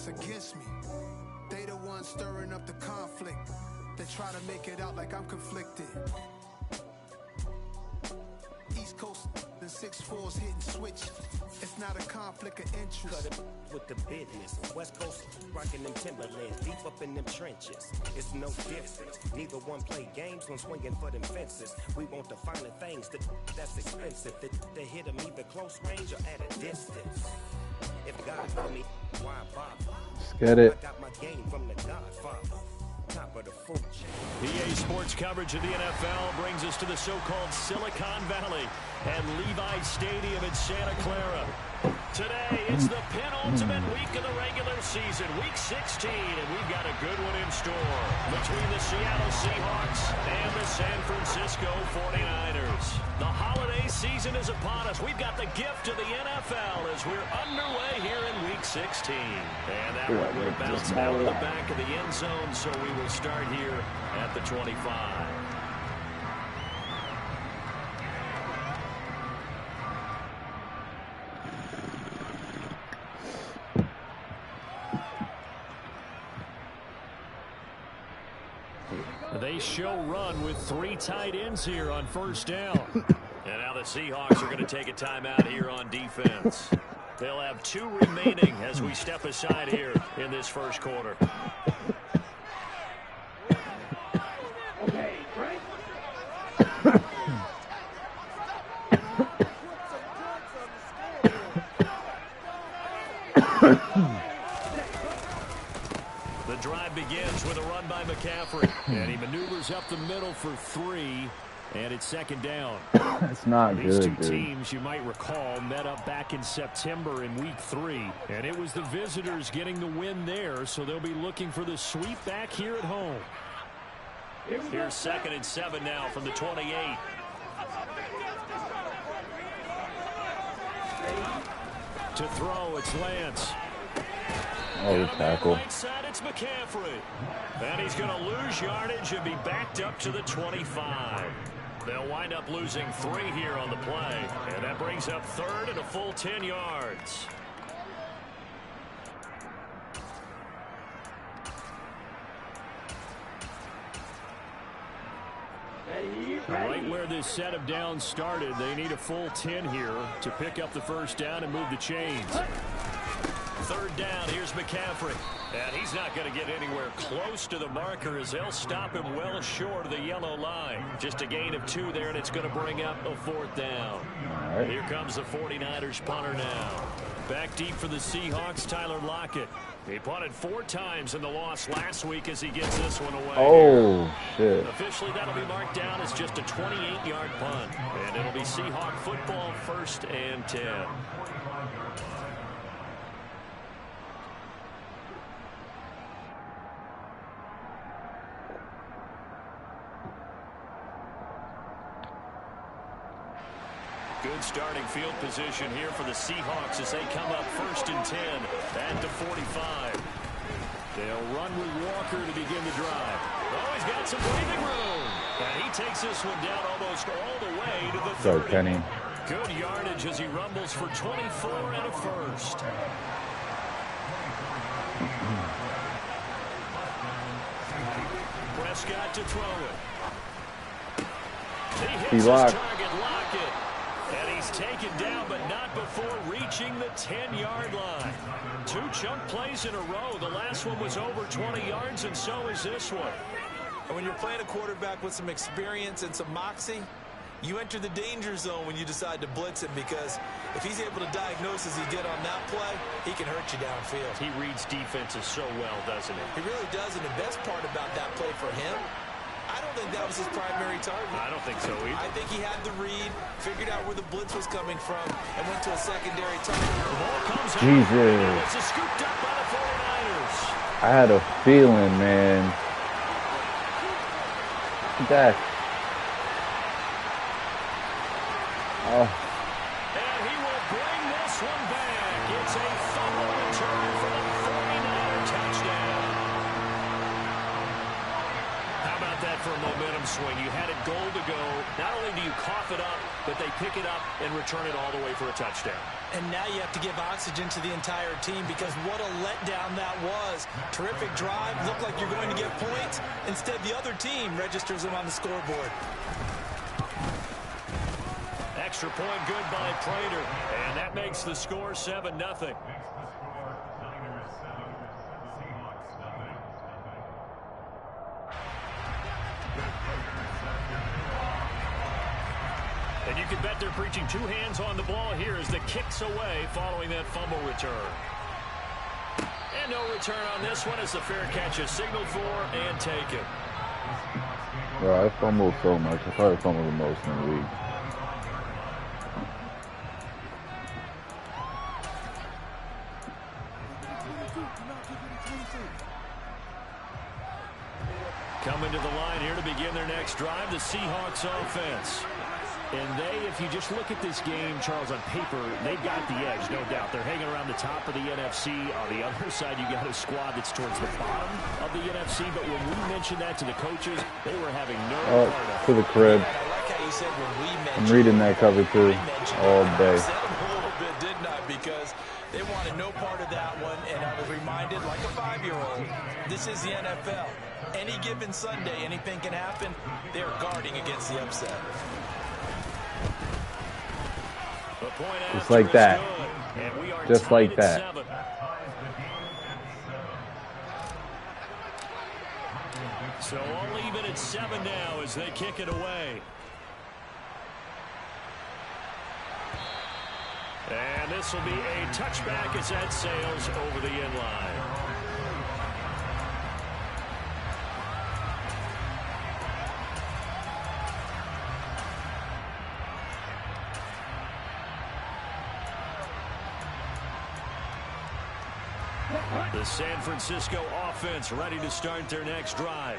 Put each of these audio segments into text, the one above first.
that's against me. They the ones stirring up the conflict. They try to make it out like I'm conflicted. East Coast and 6'4's hitting switch. It's not a conflict of interest. Cut it with the business. West Coast rocking them Timberlands, deep up in them trenches. It's no difference. Neither one play games when swinging for them fences. We want the finer things that's expensive. They hit them either close range or at a distance. If God for me, why bother? Let's get it. I got my game from the Godfather. Top of the food chain. EA Sports coverage of the NFL brings us to the so-called Silicon Valley and Levi's Stadium in Santa Clara. Today, it's the penultimate week of the regular season, week 16, and we've got a good one in store between the Seattle Seahawks and the San Francisco 49ers. The holiday season is upon us. We've got the gift of the NFL as we're underway here in week 16. And that one will bounce out of the back of the end zone, so we will start here at the 25. They show run with 3 tight ends here on first down. And now the Seahawks are going to take a timeout here on defense. They'll have 2 remaining as we step aside here in this first quarter. The drive begins with a run by McCaffrey, and he maneuvers up the middle for 3, and it's second down. That's not These good, two teams, you might recall, met up back in September in week 3, and it was the visitors getting the win there, so they'll be looking for the sweep back here at home. Here's 2nd and 7 now from the 28. To throw, it's Lance. Oh, the tackle. Right side, it's McCaffrey. And he's going to lose yardage and be backed up to the 25. They'll wind up losing 3 here on the play. And that brings up 3rd and a full 10 yards. Right where this set of downs started, they need a full 10 here to pick up the first down and move the chains. 3rd down, here's McCaffrey. And he's not going to get anywhere close to the marker as they'll stop him well short of the yellow line. Just a gain of 2 there, and it's going to bring up a 4th down. Right. Here comes the 49ers punter now. Back deep for the Seahawks, Tyler Lockett. He punted 4 times in the loss last week as he gets this one away. Oh, shit. Officially, that'll be marked down as just a 28-yard punt. And it'll be Seahawk football, 1st and 10. Good starting field position here for the Seahawks as they come up 1st and 10 at the 45. They'll run with Walker to begin the drive. Oh, he's got some breathing room. And he takes this one down almost all the way to the 30. Sorry, Penny. Good yardage as he rumbles for 24 and a first. Prescott to throw it. He hits his target, Lockett. And he's taken down, but not before reaching the 10-yard line. 2 chunk plays in a row. The last one was over 20 yards, and so is this one. And when you're playing a quarterback with some experience and some moxie, you enter the danger zone when you decide to blitz him, because if he's able to diagnose as he did on that play, he can hurt you downfield. He reads defenses so well, doesn't he? He really does, and the best part about that play for him, I don't think that was his primary target. I don't think so either. I think he had the read, figured out where the blitz was coming from, and went to a secondary target. The ball comes out. Jesus. It's scooped up by the 49ers. I had a feeling, man. That. Oh. And he will bring this one back. It's a fumble return for the 49er touchdown. How about that for a momentum swing? You had it goal to go. Not only do you cough it up, but they pick it up and return it all the way for a touchdown. And now you have to give oxygen to the entire team because what a letdown that was. Terrific drive. Looked like you're going to get points. Instead, the other team registers them on the scoreboard. Extra point good by Prater. And that makes the score 7-0. And you can bet they're preaching two hands on the ball here as the kick's away following that fumble return. And no return on this one as the fair catch is signaled for and taken. Bro, I fumbled so much. I probably fumbled the most in the league. Coming to the line here to begin their next drive, the Seahawks offense. And they, if you just look at this game, Charles, on paper, they've got the edge, no doubt. They're hanging around the top of the NFC. On the other side, you got a squad that's towards the bottom of the NFC. But when we mentioned that to the coaches, they were having no part of it. To the crib. I like how you said when we mentioned. I'm reading that cover too all day. I said a little bit, didn't I? Because they wanted no part of that one. And I was reminded, like a 5-year-old, this is the NFL. Any given Sunday, anything can happen. They're guarding against the upset. Just like that. Just like that. So all even at 7 now as they kick it away. And this will be a touchback as that sails over the end line. The San Francisco offense ready to start their next drive.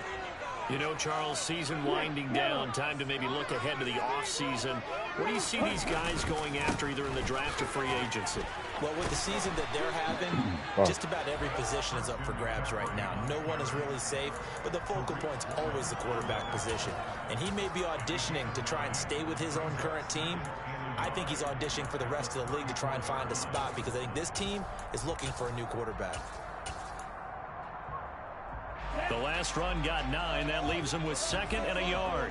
You know, Charles, season winding down, time to maybe look ahead to the offseason. What do you see these guys going after either in the draft or free agency? Well, with the season that they're having, just about every position is up for grabs right now. No one is really safe, but the focal point's always the quarterback position. And he may be auditioning to try and stay with his own current team. I think he's auditioning for the rest of the league to try and find a spot because I think this team is looking for a new quarterback. The last run got 9. That leaves them with 2nd and a yard.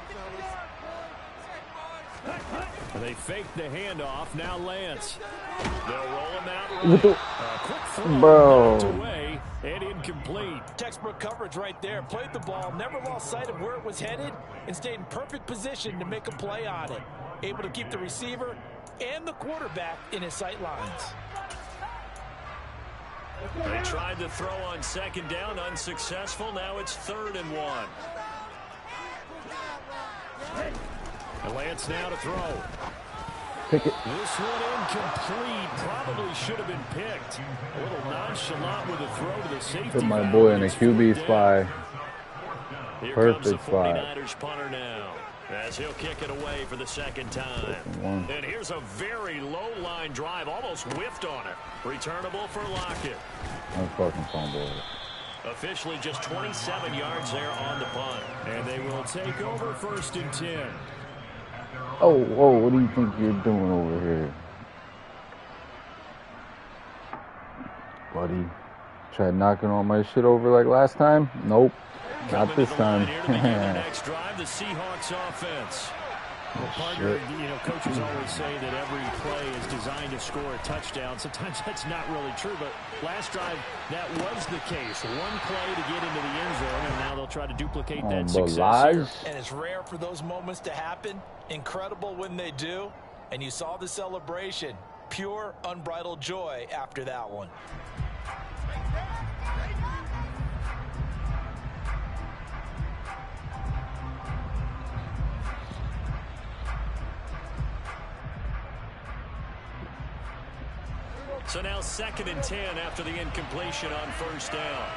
They fake the handoff. Now Lance. They'll roll him out. Quick throw. Bro. Away and incomplete. Textbook coverage right there. Played the ball. Never lost sight of where it was headed and stayed in perfect position to make a play on it. Able to keep the receiver and the quarterback in his sight lines. They tried to throw on 2nd down, unsuccessful. Now it's 3rd and 1. And Lance now to throw. Pick it. This one incomplete. Probably should have been picked. A little nonchalant with a throw to the safety. Put my boy in a QB spy. Here Perfect comes the spot. 49ers punter now, as he'll kick it away for the 2nd time. And here's a very low-line drive, almost whiffed on it. Returnable for Lockett. I'm fucking fumbled. Officially just 27 yards there on the punt. And they will take over 1st and 10. Oh, whoa, what do you think you're doing over here? Buddy, tried knocking all my shit over like last time? Nope, not this time. Next drive, the Seahawks offense. Well, partner, you know, coaches always say that every play is designed to score a touchdown. Sometimes that's not really true, but last drive, that was the case. One play to get into the end zone, and now they'll try to duplicate that success here. And it's rare for those moments to happen. Incredible when they do. And you saw the celebration. Pure, unbridled joy after that one. So now 2nd and 10 after the incompletion on 1st down.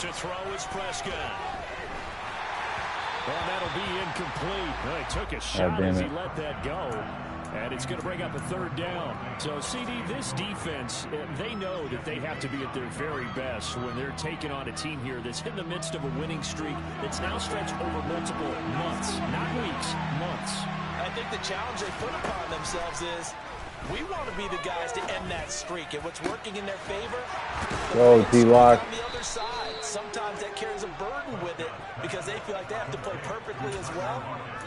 To throw is Prescott. Well, that'll be incomplete. Well, he took a shot as he let that go. And it's going to bring up a third down. So, CD, this defense, they know that they have to be at their very best when they're taking on a team here that's in the midst of a winning streak that's now stretched over multiple months, not weeks, months. I think the challenge they put upon themselves is we want to be the guys to end that streak. And what's working in their favor? Go, D-Lock. On the other side. Sometimes that carries a burden with it because they feel like they have to play perfectly as well.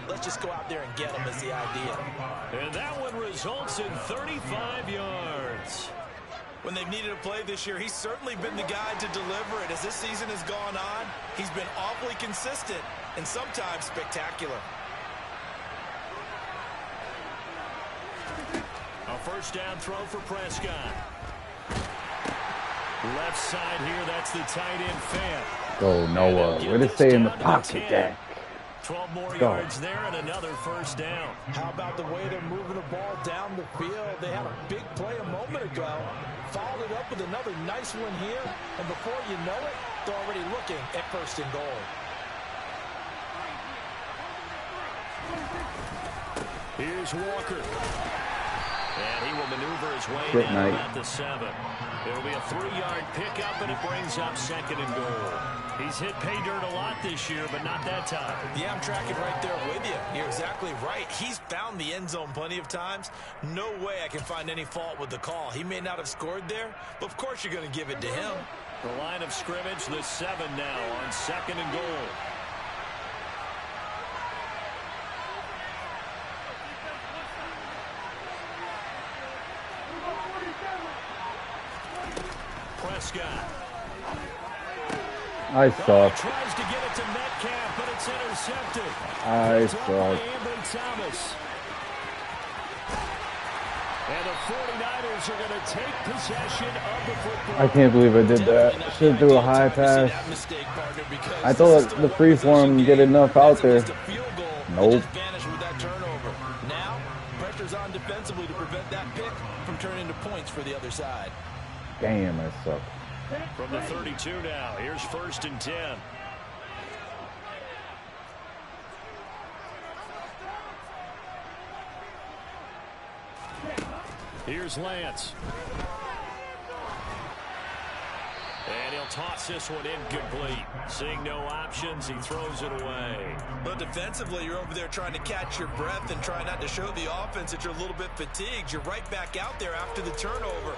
Let's just go out there and get them is the idea. And that one results in 35 yards. When they've needed a play this year, he's certainly been the guy to deliver it. As this season has gone on, he's been awfully consistent and sometimes spectacular. A first down throw for Prescott. Left side here, that's the tight end Fant. Go, Noah. Way to stay in the pocket, Dak. 12 more yards there and another first down. How about the way they're moving the ball down the field? They had a big play a moment ago. Followed it up with another nice one here. And before you know it, they're already looking at first and goal. Here's Walker. And he will maneuver his way down at the 7. It'll be a 3-yard pickup, and it brings up second and goal. He's hit pay dirt a lot this year, but not that time. Yeah, I'm tracking right there with you. You're exactly right. He's found the end zone plenty of times. No way I can find any fault with the call. He may not have scored there, but of course you're going to give it to him. The line of scrimmage, the 7 now on second and goal. Prescott. I suck. Tries to get it to Metcalf, but it's intercepted. I suck. And the 49ers are going to take possession of the football. I can't believe I did that. Should have threw a high pass. I thought the free form get enough out there. Nope. Now, pressure's on defensively to prevent that pick from turning into points for the other side. Damn, I suck. From the 32 now, here's first and 10. Here's Lance. And he'll toss this one incomplete. Seeing no options, he throws it away. But defensively, you're over there trying to catch your breath and try not to show the offense that you're a little bit fatigued. You're right back out there after the turnover.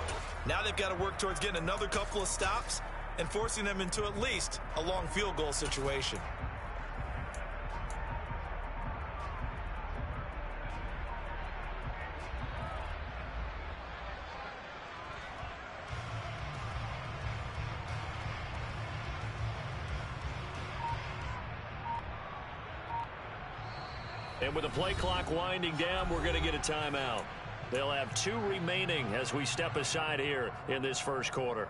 Now they've got to work towards getting another couple of stops and forcing them into at least a long field goal situation. And with the play clock winding down, we're going to get a timeout. They'll have 2 remaining as we step aside here in this first quarter.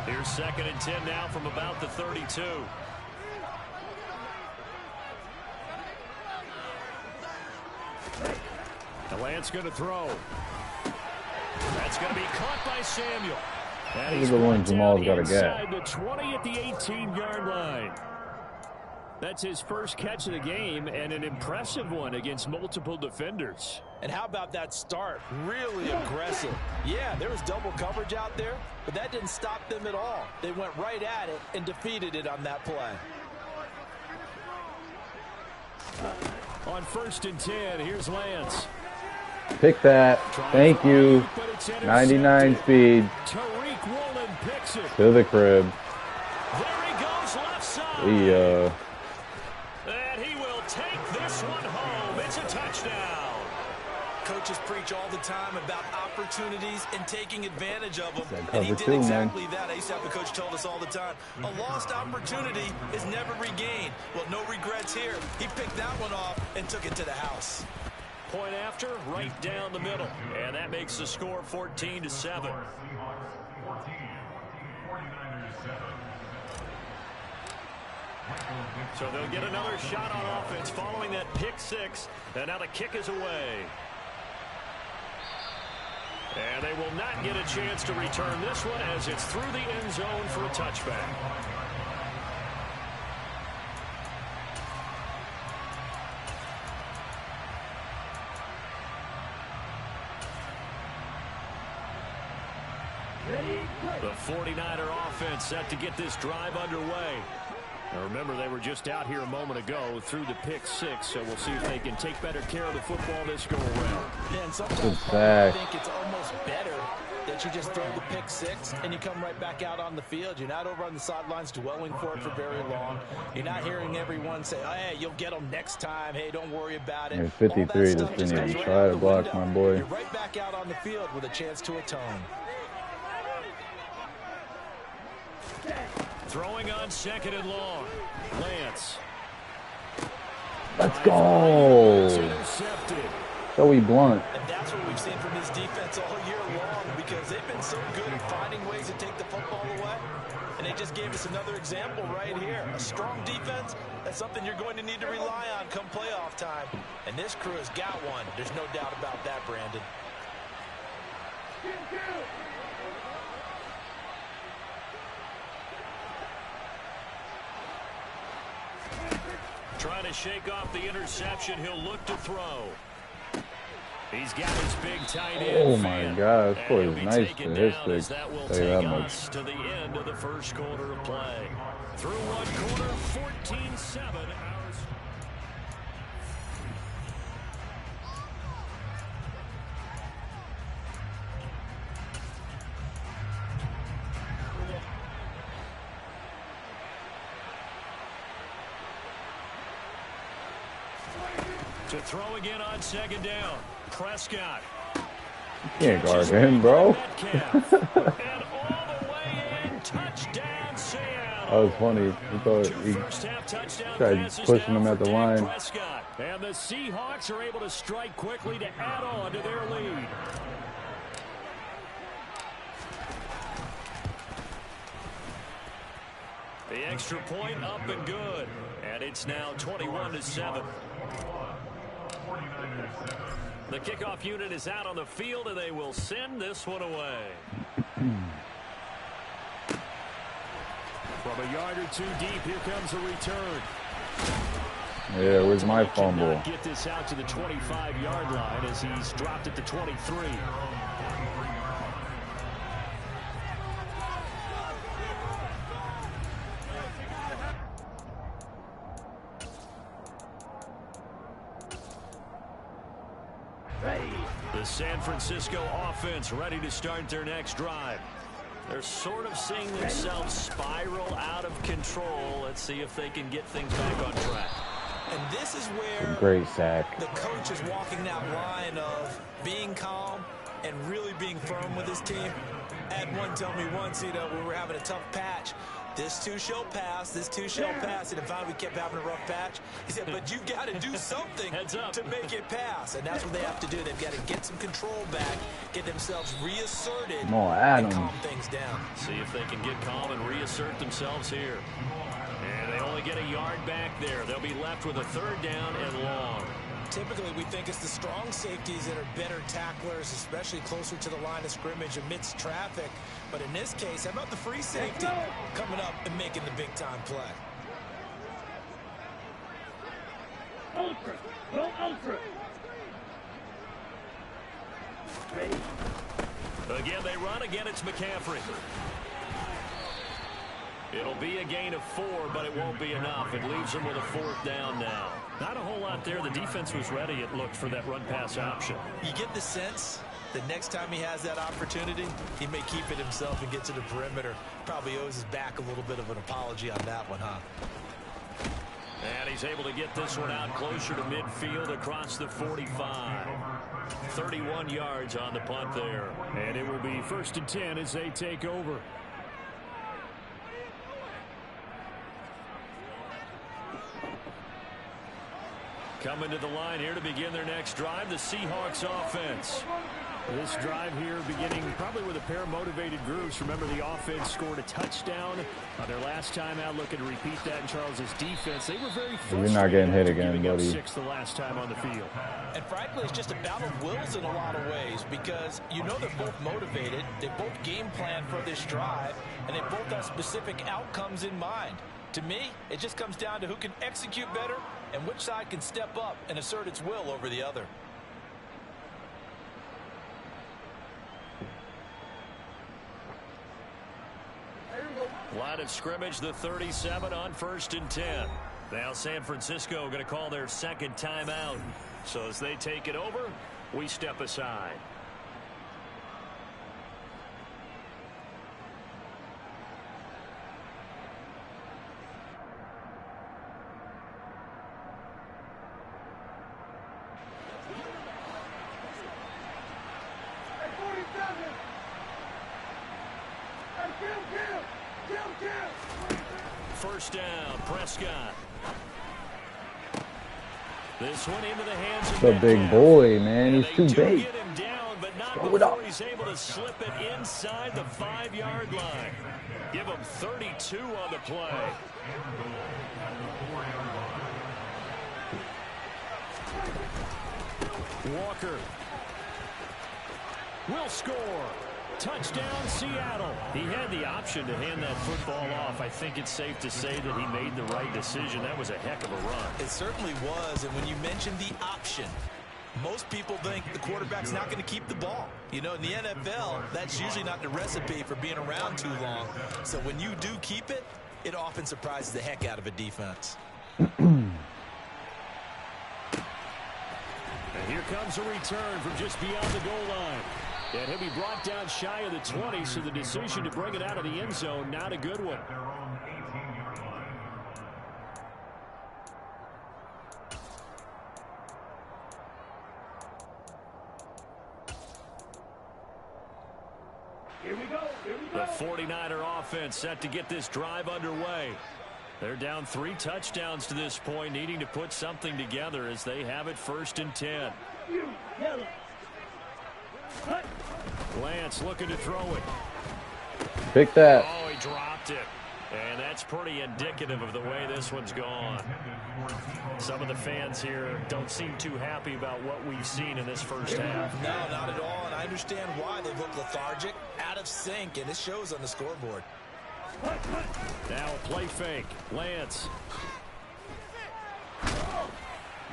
Here's second and 10 now from about the 32. Lance going to throw. That's going to be caught by Samuel. And he's the one Jamal's got to get. Inside the 20 at the 18-yard line. That's his first catch of the game, and an impressive one against multiple defenders. And how about that start? Really aggressive. Yeah, there was double coverage out there, but that didn't stop them at all. They went right at it and defeated it on that play. On first and 10, here's Lance. Pick that. Thank you. 99 speed. To the crib. There he goes left side. And he will take this one home. It's a touchdown. Coaches preach all the time about opportunities and taking advantage of them. And he did exactly that. I used to have a coach told us all the time, a lost opportunity is never regained. Well, no regrets here. He picked that one off and took it to the house. Point after, right down the middle. And that makes the score 14-7. So they'll get another shot on offense following that pick 6. And now the kick is away. And they will not get a chance to return this one as it's through the end zone for a touchback. The 49er offense set to get this drive underway. Now remember, they were just out here a moment ago through the pick 6, so we'll see if they can take better care of the football this go around. Yeah, and sometimes I think it's almost better that you just throw the pick 6 and you come right back out on the field. You're not over on the sidelines dwelling for it for very long. You're not hearing everyone say, oh, hey, you'll get them next time. Hey, don't worry about it. Yeah, 53 just didn't even try to block my boy. You're right back out on the field with a chance to atone. Throwing on 2nd and long. Lance. Let's go. Joey Blunt. And that's what we've seen from this defense all year long, because they've been so good at finding ways to take the football away. And they just gave us another example right here. A strong defense, that's something you're going to need to rely on come playoff time. And this crew has got one. There's no doubt about that, Brandon. Trying to shake off the interception. He'll look to throw. He's got his big tight end. Oh my God, this boy is nice to his six. That will Tell you take that much. us to the end of the first quarter of play. Through one quarter, 14-7. To throw again on 2nd down. Prescott. Can't guard him, bro. And all the way in. Touchdown, Seattle. That was funny. He thought he tried pushing him at the line. Prescott. And the Seahawks are able to strike quickly to add on to their lead. The extra point up and good. And it's now 21-7. The kickoff unit is out on the field, and they will send this one away. From a yard or two deep, here comes a return. Yeah, where's my fumble? Get this out to the 25-yard line as he's dropped it to 23. The San Francisco offense ready to start their next drive. They're sort of seeing themselves spiral out of control. Let's see if they can get things back on track. And this is where Great sack. the coach is walking that line of being calm and really being firm with his team. Had one tell me once, we were having a tough patch. This too shall pass. This too shall pass. And if we kept having a rough patch, he said, but you got to do something to make it pass. And that's what they have to do. They've got to get some control back, get themselves reasserted, and calm things down. See if they can get calm and reassert themselves here. And they only get a yard back there. They'll be left with a 3rd down and long. Typically, we think it's the strong safeties that are better tacklers, especially closer to the line of scrimmage amidst traffic. But in this case, how about the free safety coming up and making the big-time play? Ultra. Go ultra. Again, they run. Again, it's McCaffrey. It'll be a gain of 4, but it won't be enough. It leaves them with a 4th down now. Not a whole lot there. The defense was ready, it looked, for that run-pass option. You get the sense that next time he has that opportunity, he may keep it himself and get to the perimeter. Probably owes his back a little bit of an apology on that one, huh? And he's able to get this one out closer to midfield across the 45. 31 yards on the punt there. And it will be 1st and 10 as they take over. Coming to the line here to begin their next drive, the Seahawks offense. This drive here beginning probably with a pair of motivated groups. Remember, the offense scored a touchdown their last time out. Looking to repeat that in Charles's defense. They were very frustrated. You're not getting hit again, buddy. 6 the last time on the field. And frankly, it's just a battle of wills in a lot of ways because you know they're both motivated. They both game plan for this drive, and they both have specific outcomes in mind. To me, it just comes down to who can execute better and which side can step up and assert its will over the other. Line of scrimmage, the 37 on 1st and 10. Now San Francisco going to call their second timeout. So as they take it over, we step aside. First down, Prescott. This one into the hands of the big boy, man. He's too big. Get him down, but not Throw it before up. he's able to slip it inside the 5-yard line. Give him 32 on the play. Walker will score. Touchdown, Seattle. He had the option to hand that football off. I think it's safe to say that he made the right decision. That was a heck of a run. It certainly was, and when you mentioned the option, most people think the quarterback's not going to keep the ball. You know, in the NFL, that's usually not the recipe for being around too long. So when you do keep it, it often surprises the heck out of a defense. And here comes a return from just beyond the goal line. And he'll be brought down shy of the 20, so the decision to bring it out of the end zone, not a good one. Here we go. The 49er offense set to get this drive underway. They're down 3 touchdowns to this point, needing to put something together as they have it 1st and 10. Yellow. Cut. Lance looking to throw it. Pick that. Oh, he dropped it. And that's pretty indicative of the way this one's gone. Some of the fans here don't seem too happy about what we've seen in this first half. No, not at all, and I understand why they look lethargic, out of sync, and it shows on the scoreboard. Now a play fake. Lance.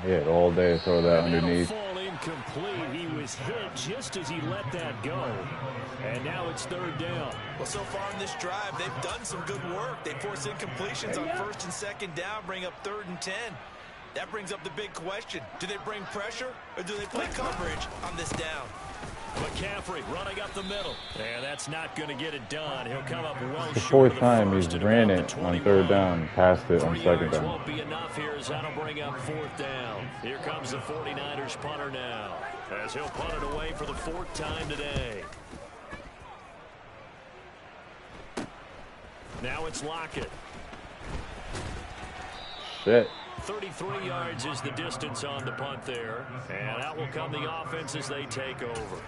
He had all day to throw that underneath. Fall incomplete. He was hit just as he let that go. And now it's 3rd down. Well, so far in this drive, they've done some good work. They force incompletions on 1st and 2nd down, bring up 3rd and 10. That brings up the big question. Do they bring pressure or do they play coverage on this down? McCaffrey running up the middle. And that's not going to get it done. He'll come up well The short 4th of time first he's at ran about it the on 21. 3rd down, passed it on 3 2nd yards down. won't be enough here as that'll bring up 4th down. Here comes the 49ers punter now as he'll punt it away for the 4th time today. Now it's Lockett. Shit. 33 yards is the distance on the punt there. And out will come the offense as they take over.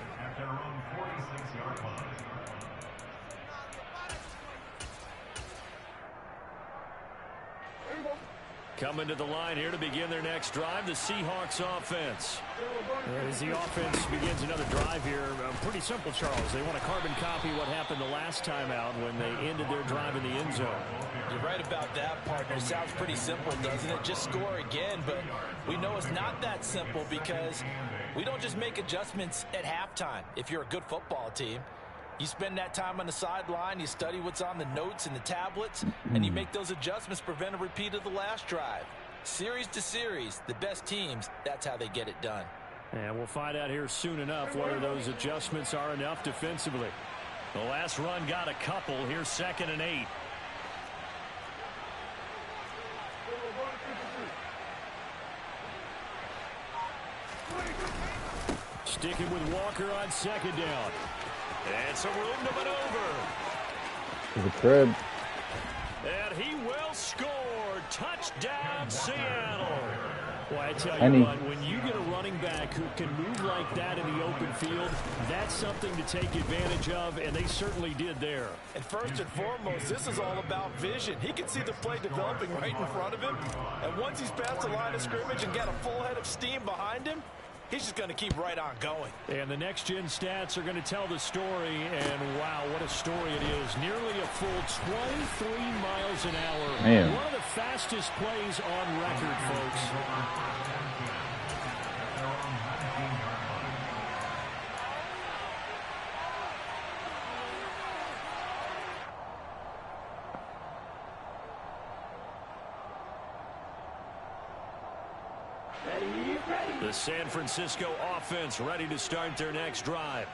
Coming to the line here to begin their next drive, the Seahawks offense. As the offense begins another drive here, pretty simple, Charles. They want to carbon copy what happened the last time out when they ended their drive in the end zone. You're right about that, partner. Sounds pretty simple, doesn't it? Just score again, but we know it's not that simple because we don't just make adjustments at halftime if you're a good football team. You spend that time on the sideline, you study what's on the notes and the tablets, and you make those adjustments to prevent a repeat of the last drive. Series to series, the best teams, that's how they get it done. And we'll find out here soon enough whether those adjustments are enough defensively. The last run got a couple. Here's 2nd and 8. Sticking with Walker on 2nd down. And some room to maneuver. To the crib. And he will score. Touchdown, Seattle. Well, I tell you what, when you get a running back who can move like that in the open field, that's something to take advantage of, and they certainly did there. And first and foremost, this is all about vision. He can see the play developing right in front of him, and once he's past the line of scrimmage and got a full head of steam behind him, he's just going to keep right on going. And the next-gen stats are going to tell the story, and wow, what a story it is. Nearly a full 23 miles an hour. Man. One of the fastest plays on record, folks. The San Francisco offense ready to start their next drive.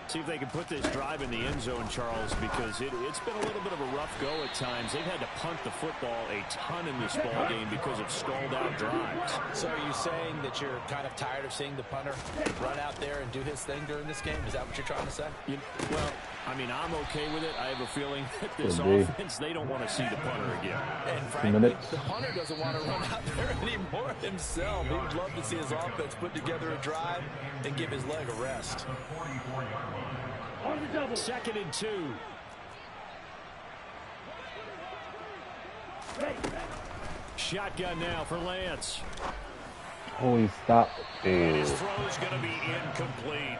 See if they can put this drive in the end zone, Charles, because it's been a little bit of a rough go at times. They've had to punt the football a ton in this ball game because of stalled out drives. So are you saying that you're kind of tired of seeing the punter run out there and do his thing during this game? Is that what you're trying to say? Well, I mean, I'm okay with it. I have a feeling that this offense, they don't want to see the punter again. And frankly, the punter doesn't want to run out there anymore himself. He would love to see his offense put together a drive and give his leg a rest. 2nd and 2. Shotgun now for Lance. Holy stop. His throw's going to be incomplete.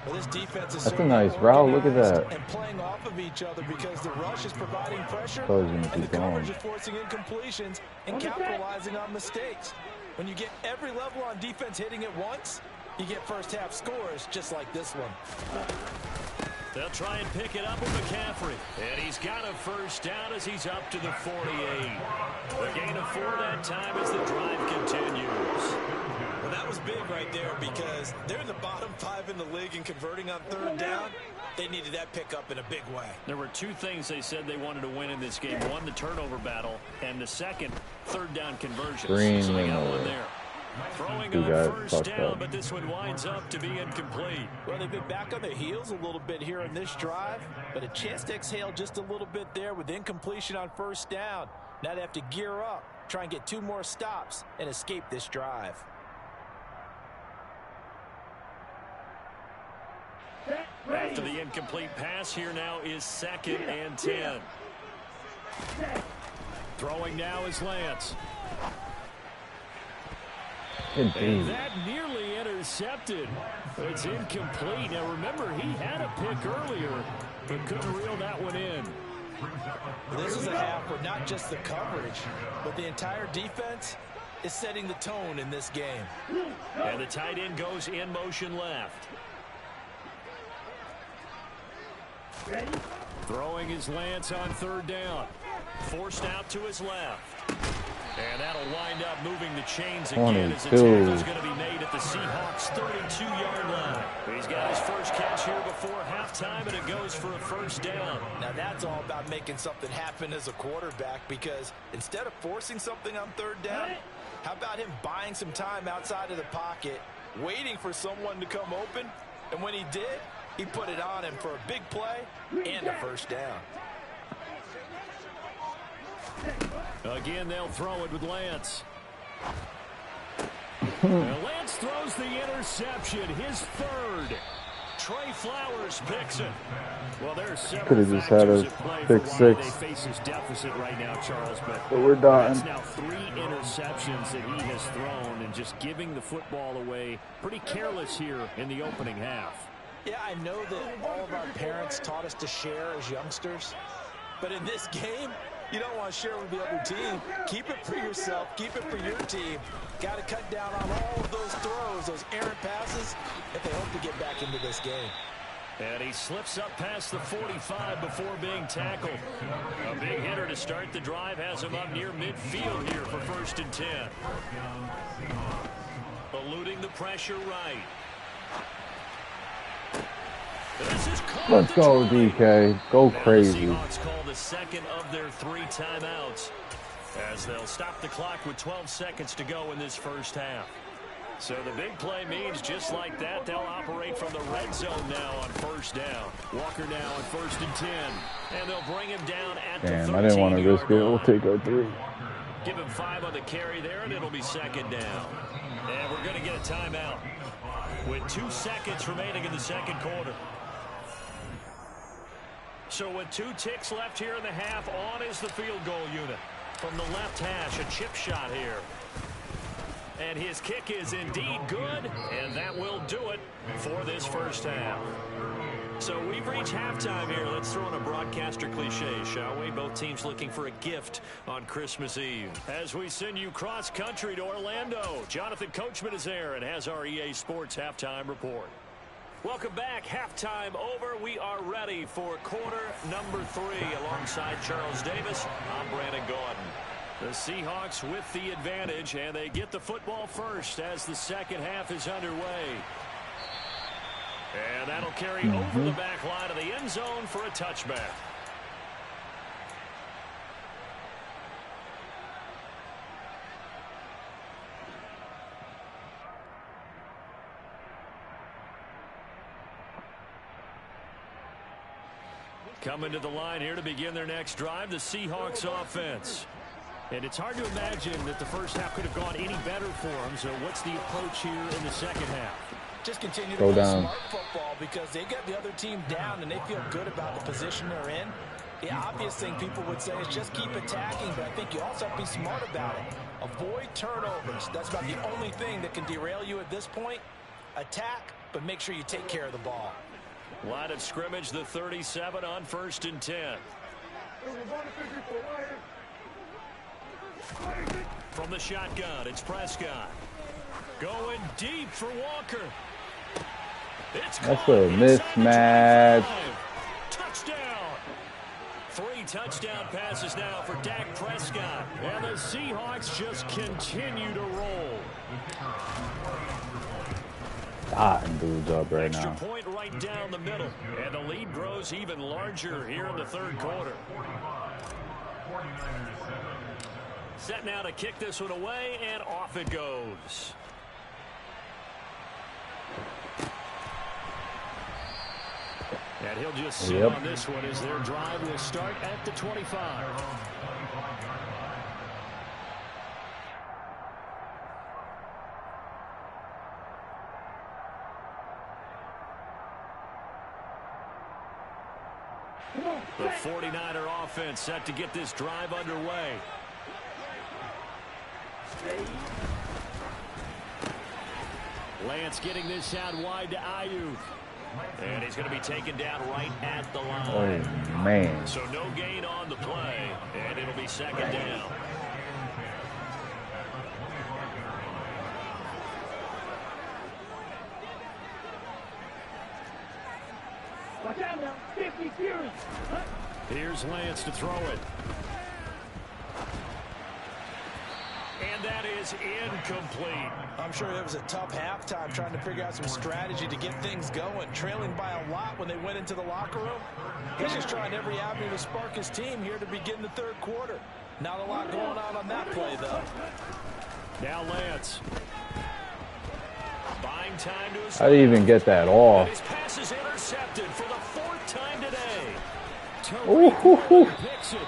Well, this defense is That's a nice route. Look at that. And playing off of each other because the rush is providing pressure And and the coverage is forcing incompletions and capitalizing on mistakes. When you get every level on defense hitting at once, you get first half scores just like this one. They'll try and pick it up with McCaffrey. And he's got a first down as he's up to the 48. A gain of 4 that time as the drive continues. Well, that was big right there because they're in the bottom 5 in the league in converting on 3rd down. They needed that pickup in a big way. There were 2 things they said they wanted to win in this game. One, the turnover battle, and the second, 3rd down conversions. So they got one there. Throwing on first down, but this one winds up to be incomplete. Well, they've been back on their heels a little bit here in this drive, but a chance to exhale just a little bit there with incompletion on first down. Now they have to gear up, try and get 2 more stops, and escape this drive. After the incomplete pass, here now is 2nd and 10. Throwing now is Lance. And that nearly intercepted. It's incomplete. Now remember, he had a pick earlier, but couldn't reel that one in. This is a half where not just the coverage, but the entire defense is setting the tone in this game. And the tight end goes in motion left. Throwing his Lance on 3rd down. Forced out to his left. And that'll wind up moving the chains again as the tackle is going to be made at the Seahawks' 32-yard line. He's got his first catch here before halftime, and it goes for a first down. Now that's all about making something happen as a quarterback, because instead of forcing something on 3rd down, how about him buying some time outside of the pocket, waiting for someone to come open, and when he did, he put it on him for a big play and a first down. Again, they'll throw it with Lance. Lance throws the interception, his 3rd. Trey Flowers picks it. Well, there's several factors at play for why they face this deficit right now, Charles. But we're done. That's now 3 interceptions that he has thrown and just giving the football away. Pretty careless here in the opening half. Yeah, I know that all of our parents taught us to share as youngsters. But in this game, you don't want to share with the other team. Keep it for yourself. Keep it for your team. Got to cut down on all of those throws, those errant passes, if they hope to get back into this game. And he slips up past the 45 before being tackled. A big hitter to start the drive has him up near midfield here for 1st and 10. Eluding the pressure right. Let's go, DK. Go crazy. The Seahawks call the 2nd of their 3 timeouts as they'll stop the clock with 12 seconds to go in this first half. So the big play means just like that, they'll operate from the red zone now on 1st down. Walker now on 1st and 10. And they'll bring him down at the 13-yard line. I didn't want to risk it. We'll take our 3. Give him 5 on the carry there, and it'll be second down. And we're going to get a timeout with 2 seconds remaining in the second quarter. So with 2 ticks left here in the half, on is the field goal unit. From the left hash, a chip shot here. And his kick is indeed good, and that will do it for this first half. So we've reached halftime here. Let's throw in a broadcaster cliche, shall we? Both teams looking for a gift on Christmas Eve. As we send you cross-country to Orlando, Jonathan Coachman is there and has our EA Sports halftime report. Welcome back. Halftime over. We are ready for quarter number 3 alongside Charles Davis. I'm Brandon Gordon. The Seahawks with the advantage, and they get the football first as the second half is underway. And that'll carry over the back line of the end zone for a touchback. Coming to the line here to begin their next drive, the Seahawks offense. And it's hard to imagine that the first half could have gone any better for them. So what's the approach here in the second half? Just continue to play smart football because they got the other team down and they feel good about the position they're in. The obvious thing people would say is just keep attacking, but I think you also have to be smart about it. Avoid turnovers. That's about the only thing that can derail you at this point. Attack, but make sure you take care of the ball. Line of scrimmage, the 37 on 1st and 10. From the shotgun, it's Prescott. Going deep for Walker. It's that's a mismatch. Touchdown. 3 touchdown passes now for Dak Prescott. And the Seahawks just continue to roll. Dudes up right now. Extra point right down the middle. And the lead grows even larger here in the third quarter. Set now to kick this one away, and off it goes. And he'll just sit on this one as their drive will start at the 25. The 49er offense set to get this drive underway. Lance getting this out wide to Ayuk. And he's going to be taken down right at the line. Oh, man. So no gain on the play, and it'll be second down. Watch out now, 50 Fury. Here's Lance to throw it. And that is incomplete. I'm sure it was a tough halftime trying to figure out some strategy to get things going. Trailing by a lot when they went into the locker room. He's just trying every avenue to spark his team here to begin the third quarter. Not a lot going on that play, though. Now Lance. Buying time to his I didn't even get that off. His pass is intercepted for the 4th time today. Picks it.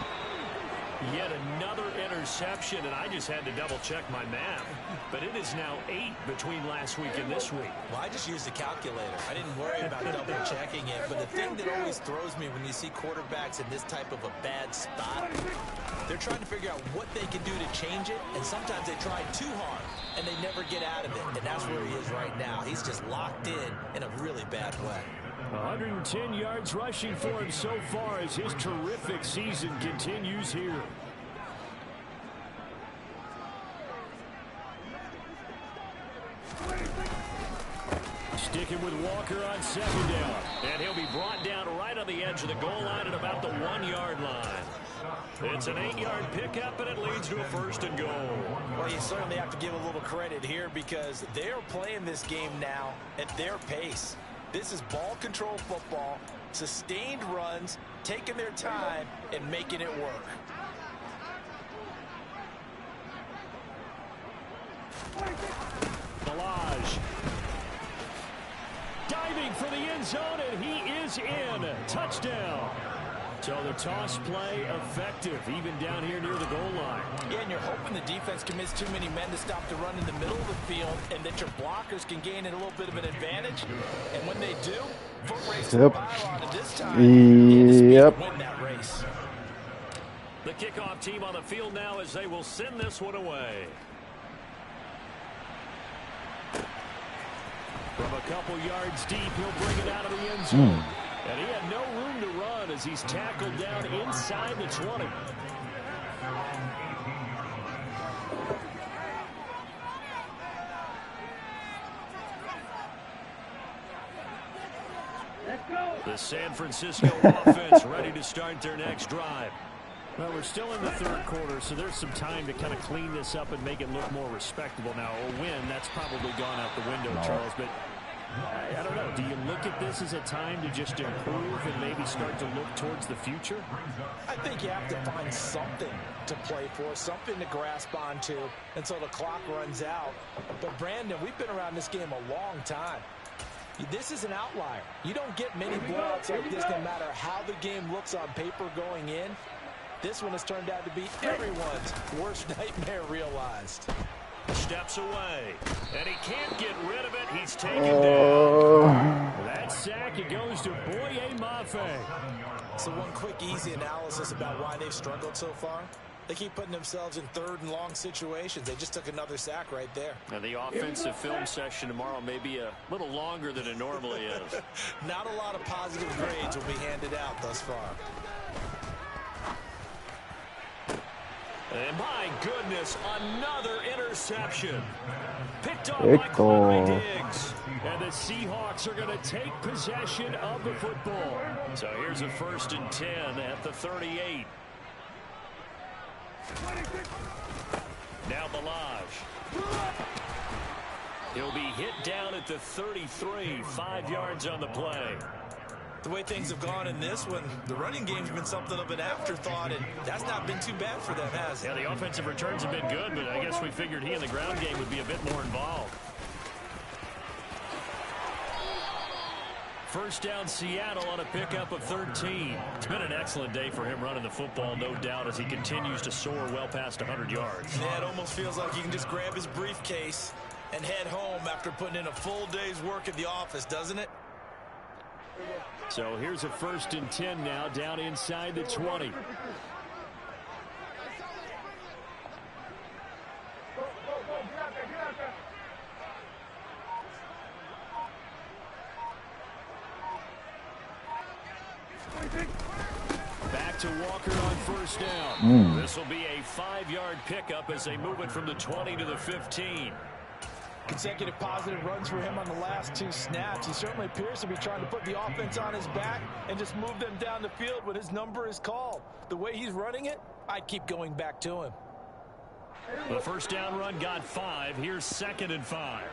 Yet another interception, and I just had to double-check my math. But it is now 8 between last week and this week. Well, I just used a calculator. I didn't worry about double-checking it. But the thing that always throws me when you see quarterbacks in this type of a bad spot, they're trying to figure out what they can do to change it, and sometimes they try too hard, and they never get out of it. And that's where he is right now. He's just locked in a really bad way. 110 yards rushing for him so far as his terrific season continues here. Sticking with Walker on 2nd down. And he'll be brought down right on the edge of the goal line at about the 1-yard line. It's an 8-yard pickup, and it leads to a 1st and goal. Well, you certainly have to give a little credit here because they're playing this game now at their pace. This is ball control football, sustained runs, taking their time, and making it work. Balaj. Diving for the end zone, and he is in. Touchdown. So the toss play effective, even down here near the goal line. Yeah, and you're hoping the defense commits too many men to stop the run in the middle of the field and that your blockers can gain a little bit of an advantage. And when they do, foot race to the pylon, and this time, win that race. The kickoff team on the field now as they will send this one away. From a couple yards deep, he'll bring it out of the end zone. And he had no room to run as he's tackled down inside the 20. The San Francisco offense ready to start their next drive. Well, we're still in the third quarter, so there's some time to kind of clean this up and make it look more respectable. Now, a win, that's probably gone out the window, Charles, but I don't know. Do you look at this as a time to just improve and maybe start to look towards the future? I think you have to find something to play for, something to grasp onto until the clock runs out. But, Brandon, we've been around this game a long time. This is an outlier. You don't get many blowouts like this no matter how the game looks on paper going in. This one has turned out to be everyone's worst nightmare realized. Steps away, and he can't get rid of it. He's taken down. That sack, it goes to Boye Mafe. So one quick, easy analysis about why they've struggled so far. They keep putting themselves in third and long situations. They just took another sack right there. And the offensive film session tomorrow may be a little longer than it normally is. Not a lot of positive grades will be handed out thus far. And my goodness, another interception. Picked off by Quinry Diggs. And the Seahawks are going to take possession of the football. So here's a 1st and 10 at the 38. Now Balaj. He'll be hit down at the 33, 5 yards on the play. The way things have gone in this one, the running game's been something of an afterthought, and that's not been too bad for them, has it? Yeah, the offensive returns have been good, but I guess we figured he in the ground game would be a bit more involved. First down, Seattle on a pickup of 13. It's been an excellent day for him running the football, no doubt, as he continues to soar well past 100 yards. Yeah, it almost feels like he can just grab his briefcase and head home after putting in a full day's work at the office, doesn't it? So here's a 1st and 10 now, down inside the 20. Back to Walker on 1st down. This will be a 5-yard pickup as they move it from the 20 to the 15. Consecutive positive runs for him on the last 2 snaps. He certainly appears to be trying to put the offense on his back and just move them down the field when his number is called. The way he's running it, I'd keep going back to him. The 1st down run got 5. Here's 2nd and 5.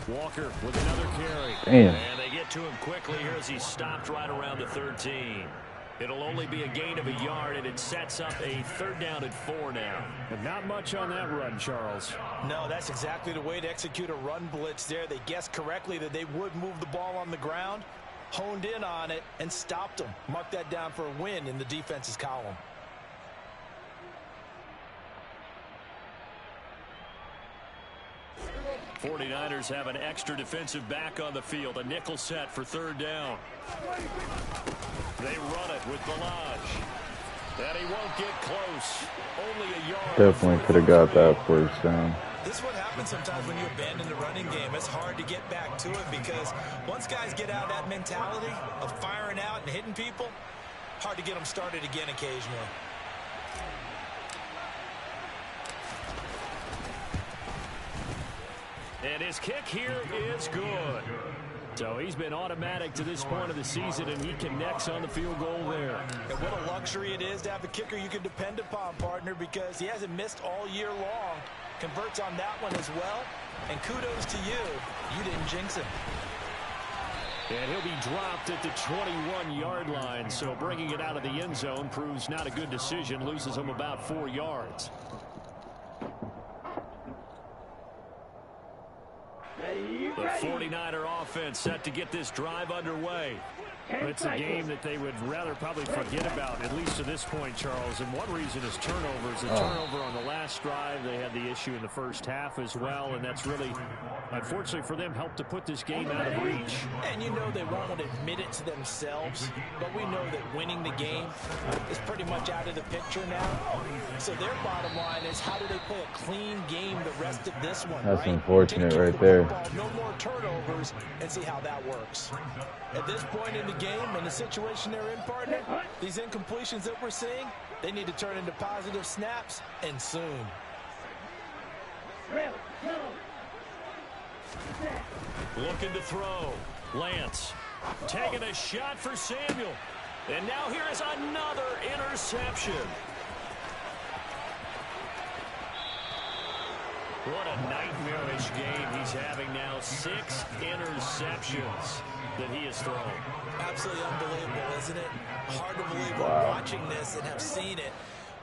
Walker with another carry. Damn. And they get to him quickly here as he's stopped right around the 13. It'll only be a gain of a yard, and it sets up a 3rd down and 4 now. But not much on that run, Charles. No, that's exactly the way to execute a run blitz there. They guessed correctly that they would move the ball on the ground, honed in on it, and stopped them. Mark that down for a win in the defense's column. '49ers have an extra defensive back on the field. A nickel set for 3rd down. They run it with Balaj. And he won't get close. Only a yard. Definitely could have got that 1st down. This is what happens sometimes when you abandon the running game. It's hard to get back to it because once guys get out of that mentality of firing out and hitting people, hard to get them started again occasionally. And his kick here is good. So he's been automatic to this point of the season, and he connects on the field goal there. And what a luxury it is to have a kicker you can depend upon, partner, because he hasn't missed all year long. Converts on that one as well. And kudos to you. You didn't jinx him. And he'll be dropped at the 21-yard line. So bringing it out of the end zone proves not a good decision. Loses him about 4 yards. 49er offense set to get this drive underway. It's a game that they would rather probably forget about, at least to this point, Charles. And one reason is turnovers. The turnover on the last drive, they had the issue in the first half as well, and that's really, unfortunately for them, helped to put this game out of reach. And you know they won't admit it to themselves, but we know that winning the game is pretty much out of the picture now. So their bottom line is, how do they play a clean game the rest of this one? That's unfortunate right there. No more turnovers, and see how that works. At this point in the game and the situation they're in, partner, these incompletions that we're seeing, they need to turn into positive snaps, and soon. Looking to throw. Lance taking a shot for Samuel. And now here is another interception. What a nightmarish game he's having now. 6 interceptions that he has thrown. Absolutely unbelievable, isn't it? Hard to believe we're watching this and have seen it,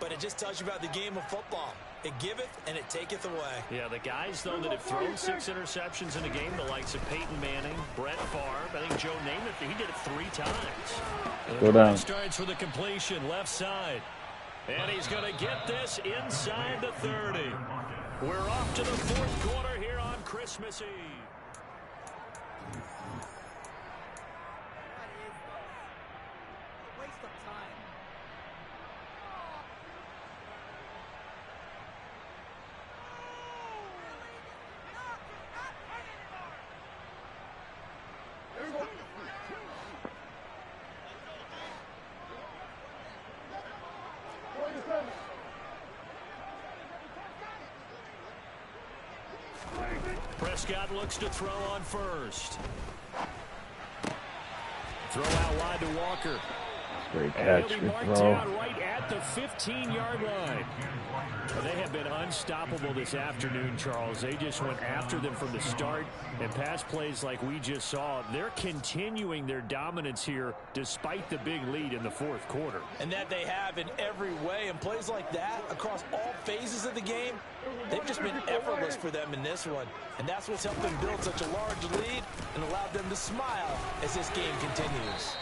but it just tells you about the game of football. It giveth and it taketh away. Yeah, the guys, though, that have thrown 6 interceptions in a game, the likes of Peyton Manning, Brett Favre, I think Joe Namath, he did it 3 times. Go down. Strides for the completion, left side. And he's going to get this inside the 30. We're off to the 4th quarter here on Christmas Eve. Prescott looks to throw on first. Throw out wide to Walker. Great catch, and he'll be marked good throw. down right at the 15-yard line. They have been unstoppable this afternoon, Charles. They just went after them from the start, and pass plays like we just saw, they're continuing their dominance here despite the big lead in the 4th quarter. And that they have in every way, and plays like that across all phases of the game, they've just been effortless for them in this one. And that's what's helped them build such a large lead and allowed them to smile as this game continues.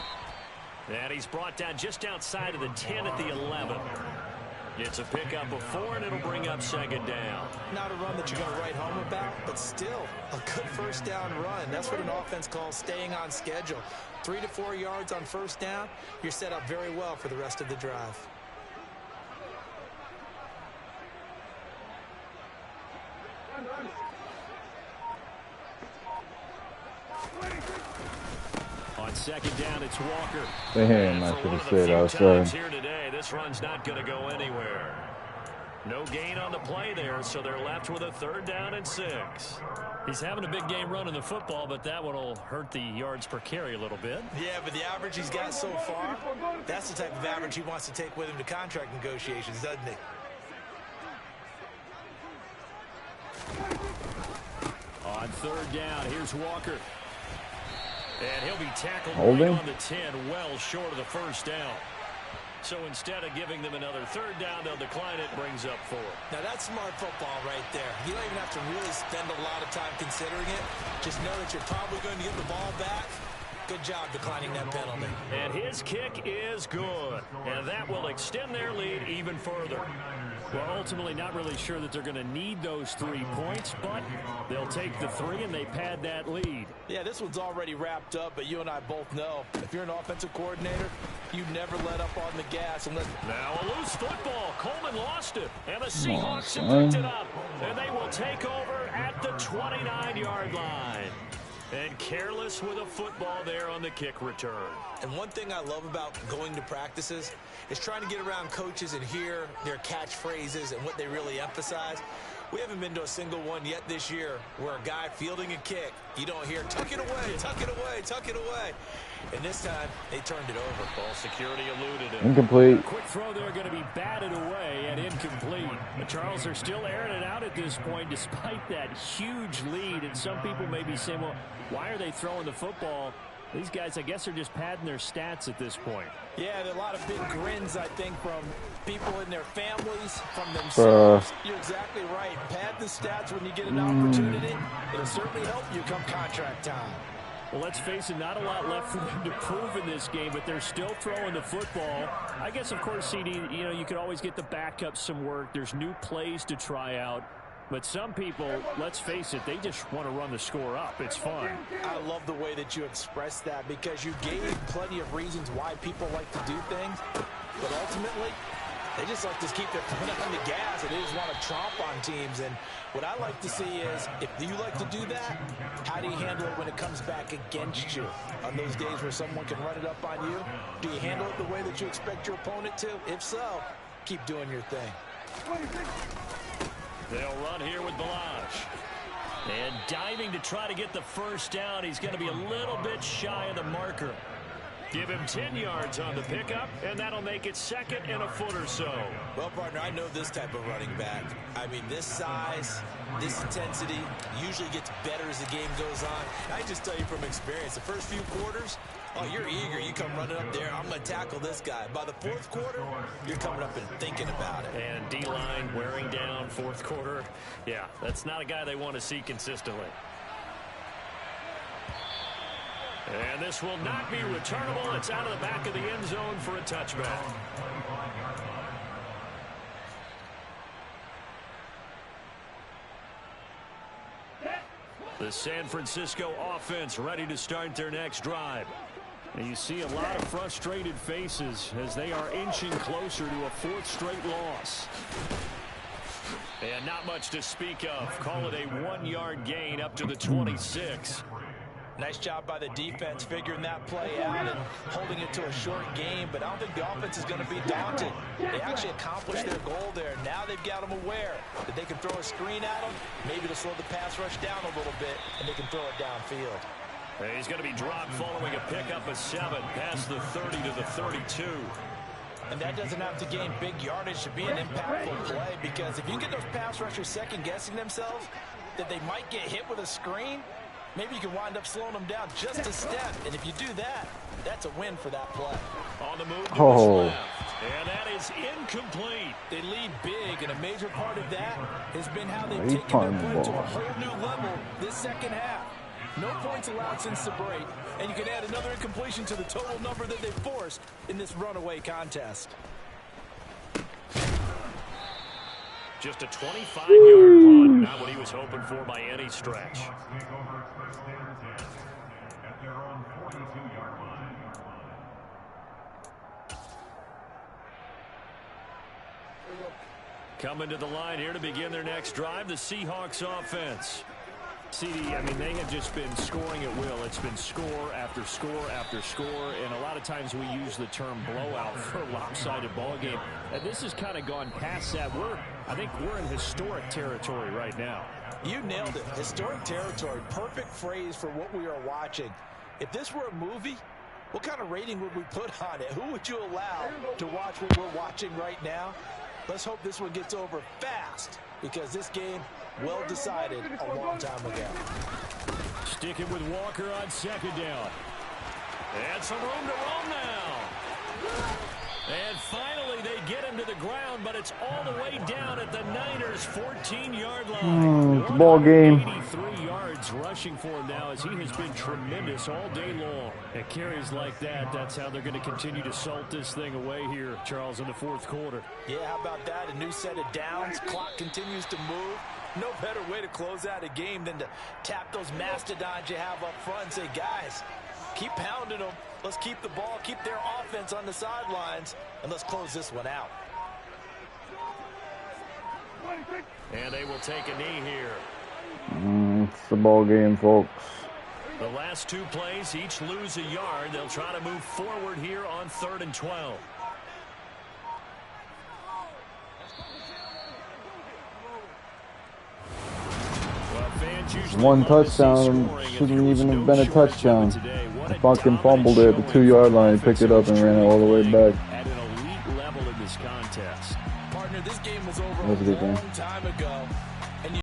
And he's brought down just outside of the 10 at the 11. It's a pickup of 4, and it'll bring up 2nd down. Not a run that you're going to write home about, but still a good first down run. That's what an offense calls staying on schedule. 3 to 4 yards on first down, you're set up very well for the rest of the drive. On 2nd down, it's Walker. Damn, I should have said outside. Here today, this run's not going to go anywhere. No gain on the play there, so they're left with a 3rd down and 6. He's having a big game running the football, but that one will hurt the yards per carry a little bit. Yeah, but the average he's got so far, that's the type of average he wants to take with him to contract negotiations, doesn't he? On 3rd down, here's Walker. And he'll be tackled Holding right on the 10, well short of the first down. So instead of giving them another 3rd down, they'll decline it, brings up 4. Now that's smart football right there. You don't even have to really spend a lot of time considering it. Just know that you're probably going to get the ball back. Good job declining that penalty. And his kick is good. And that will extend their lead even further. Well, ultimately not really sure that they're going to need those 3 points, but they'll take the 3 and they pad that lead. Yeah, this one's already wrapped up, but you and I both know if you're an offensive coordinator, you never let up on the gas. Unless... Now a loose football. Coleman lost it. And the Seahawks have picked it up. And they will take over at the 29-yard line. And careless with a football there on the kick return. And one thing I love about going to practices is trying to get around coaches and hear their catchphrases and what they really emphasize. We haven't been to a single one yet this year where a guy fielding a kick, you don't hear, tuck it away, tuck it away, tuck it away. And this time, they turned it over. Ball security eluded him. Incomplete. Quick throw there going to be batted away and incomplete. The Charles are still airing it out at this point despite that huge lead. And some people may be saying, well, why are they throwing the football? These guys, I guess, are just padding their stats at this point. Yeah, there are a lot of big grins, I think, from people in their families, from themselves. You're exactly right. Pad the stats when you get an opportunity. It'll certainly help you come contract time. Well, let's face it, not a lot left for them to prove in this game, but they're still throwing the football. I guess, of course, CD, you know, you could always get the backup some work. There's new plays to try out. But some people, let's face it, they just want to run the score up. It's fun. I love the way that you expressed that because you gave plenty of reasons why people like to do things. But ultimately, they just like to keep their foot on the gas and they just want to tromp on teams. And what I like to see is, if you like to do that, how do you handle it when it comes back against you? On those days where someone can run it up on you, do you handle it the way that you expect your opponent to? If so, keep doing your thing. They'll run here with Balazs. And diving to try to get the first down. He's going to be a little bit shy of the marker. Give him 10 yards on the pickup, and that'll make it 2nd and a foot or so. Well, partner, I know this type of running back. I mean, this size, this intensity usually gets better as the game goes on. I just tell you from experience, the first few quarters, oh, you're eager. You come running up there, I'm going to tackle this guy. By the 4th quarter, you're coming up and thinking about it. And D-line wearing down 4th quarter. Yeah, that's not a guy they want to see consistently. And this will not be returnable. It's out of the back of the end zone for a touchback. The San Francisco offense ready to start their next drive. And you see a lot of frustrated faces as they are inching closer to a 4th straight loss. And not much to speak of. Call it a 1-yard gain up to the 26. Nice job by the defense figuring that play out and holding it to a short game, but I don't think the offense is going to be daunted. They actually accomplished their goal there. Now they've got them aware that they can throw a screen at them, maybe to slow the pass rush down a little bit, and they can throw it downfield. He's going to be dropped following a pickup of 7 past the 30 to the 32. And that doesn't have to gain big yardage to be an impactful play, because if you get those pass rushers second-guessing themselves that they might get hit with a screen, maybe you can wind up slowing them down just a step. And if you do that, that's a win for that play. On the move to his left. And that is incomplete. They lead big, and a major part of that has been how they've taken their play to a whole new level this second half. No points allowed since the break, and you can add another incompletion to the total number that they forced in this runaway contest. Just a 25-yard punt, not what he was hoping for by any stretch. Coming to the line here to begin their next drive, the Seahawks offense. CD, I mean, they have just been scoring at will. It's been score after score after score, and a lot of times we use the term blowout for a lopsided ball game. And this has kind of gone past that. I think we're in historic territory right now. You nailed it. Historic territory. Perfect phrase for what we are watching. If this were a movie, what kind of rating would we put on it? Who would you allow to watch what we're watching right now? Let's hope this one gets over fast, because this game, well decided a long time ago. Sticking with Walker on 2nd down. And some room to roam now. And finally they get him to the ground, but it's all the way down at the Niners' 14-yard line. It's a ball game. 83 yards rushing for him now, as he has been tremendous all day long. At carries like that, that's how they're going to continue to salt this thing away here, Charles, in the 4th quarter. Yeah, how about that? A new set of downs. Clock continues to move. No better way to close out a game than to tap those mastodons you have up front and say, guys, keep pounding them. Let's keep the ball, keep their offense on the sidelines, and let's close this one out. And they will take a knee here. It's the ball game, folks. The last 2 plays, each lose a yard. They'll try to move forward here on 3rd and 12. One touchdown shouldn't even have been a touchdown. I fucking fumbled it at the 2-yard line, picked it up and ran it all the way back. At an elite level in this contest. Partner, this game was over a long time ago.